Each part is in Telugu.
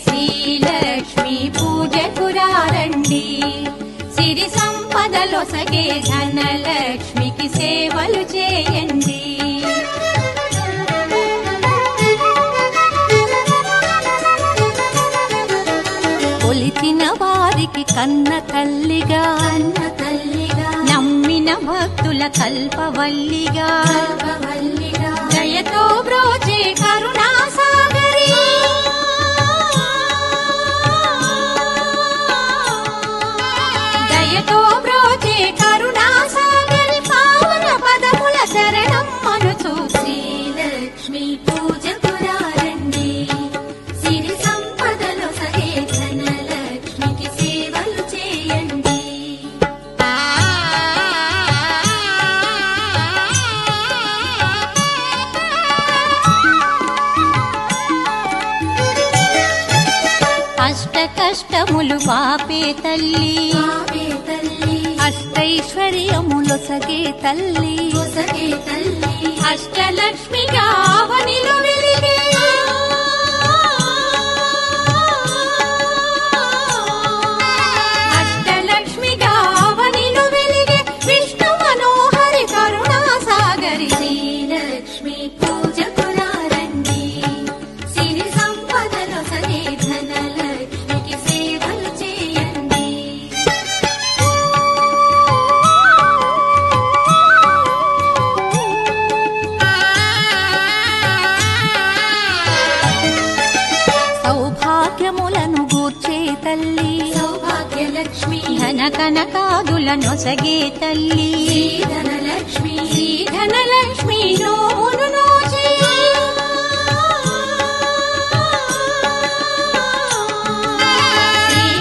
శ్రీలక్ష్మి పూజకురారండి. సిరి సంపదలొసగే ధనలక్ష్మికి సేవలు చేయండి. కొలిచిన వారికి కన్న తల్లిగా నమ్మిన భక్తుల కల్పవల్లిగా దయతో బ్రోచే కరుణా సాగరి దయతో బ్రోచే కరుణా సాగరి పావన పదముల శరణం మనుచు శ్రీలక్ష్మి పూజకురారండి. సిరి సంపదలో సగే ధనలక్ష్మికి సేవలు చేయండి. అష్ట కష్టములు పాపే తల్లి అష్టైశ్వర్యములొసగే తల్లి అష్టలక్ష్మిగా అవనిలో వెలిగే అష్టలక్ష్మిగా అవనిలో వెలిగే విష్ణు మనోహరి కరుణా సాగరి శ్రీలక్ష్మి పూజకురారండి. సిరి సంపదలో సగే ధనలక్ష్మికి సేవలు చేయండి. సౌభాగ్యములను గూర్చే తల్లి సౌభాగ్యలక్ష్మి ధన కనకాదులనొసగే తల్లి ధనలక్ష్మి ధనలక్ష్మి నోమును నోచే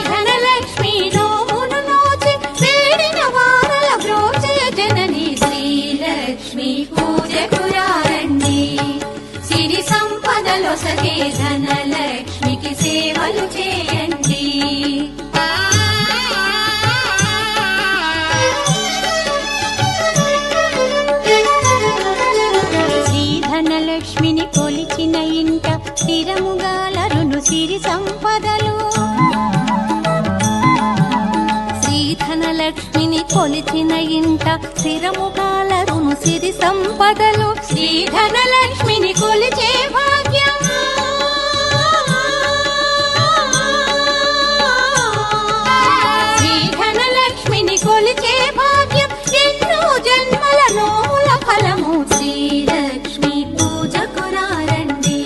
ధనలక్ష్మి నోమును నోచే వేడిన వారల బ్రోచే జనని శ్రీలక్ష్మి పూజకురారండి. సిరి సంపదలో సగే ధనలక్ష్మికి సేవలు చేయండి. శ్రీ ధనలక్ష్మిని కొలిచిన ఇంట స్థిరముగాలరును సిరి సంపదలు. శ్రీ ధనలక్ష్మిని కొలిచిన ఇంట స్థిరముగాలరును సిరి సంపదలు. శ్రీ ధనలక్ష్మిని కొలిచే భాగ్యం శ్రీ ధనలక్ష్మిని కొలిచే భాగ్యం ఎన్నో జన్మల నోముల ఫలము శ్రీలక్ష్మి పూజకురారండి.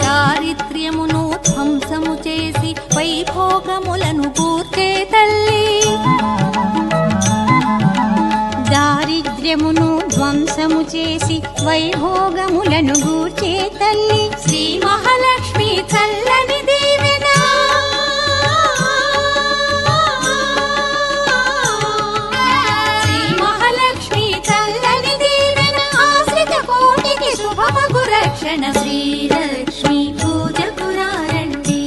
దారిద్ర్యమును ధ్వంసము చేసి వైభోగములను గూర్చే తల్లి దారిద్ర్యమును ధ్వంసము చేసి వైభోగములను గూర్చే తల్లి శ్రీ మహాలక్ష్మి చల్లని దీవెన శ్రీ మహాలక్ష్మి చల్లని దీవెన ఆశ్రిత కోటికి శుభమగు రక్షణ శ్రీలక్ష్మి పూజకురారండి.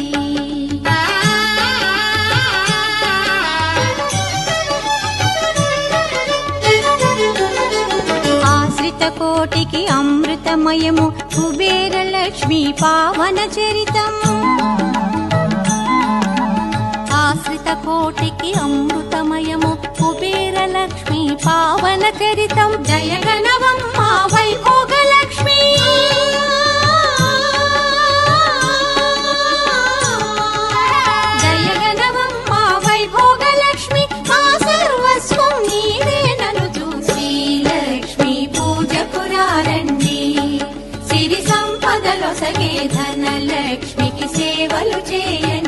ఆశ్రిత కోటికి అమృతమయము కుబేరలక్ష్మి పావన చరితం ఆశ్రిత కోటికి అమృతమయము కుబేరలక్ష్మి పావన చరితం జయగణవమ్మ వైభోగలక్ష్మి జయగణవమ్మ వైభోగలక్ష్మి మా సర్వస్వం నీవేనను శ్రీలక్ష్మి పూజకురారండి. సిరి సంపదలో సగే ధనలక్ష్మికి సేవలు చేయండి.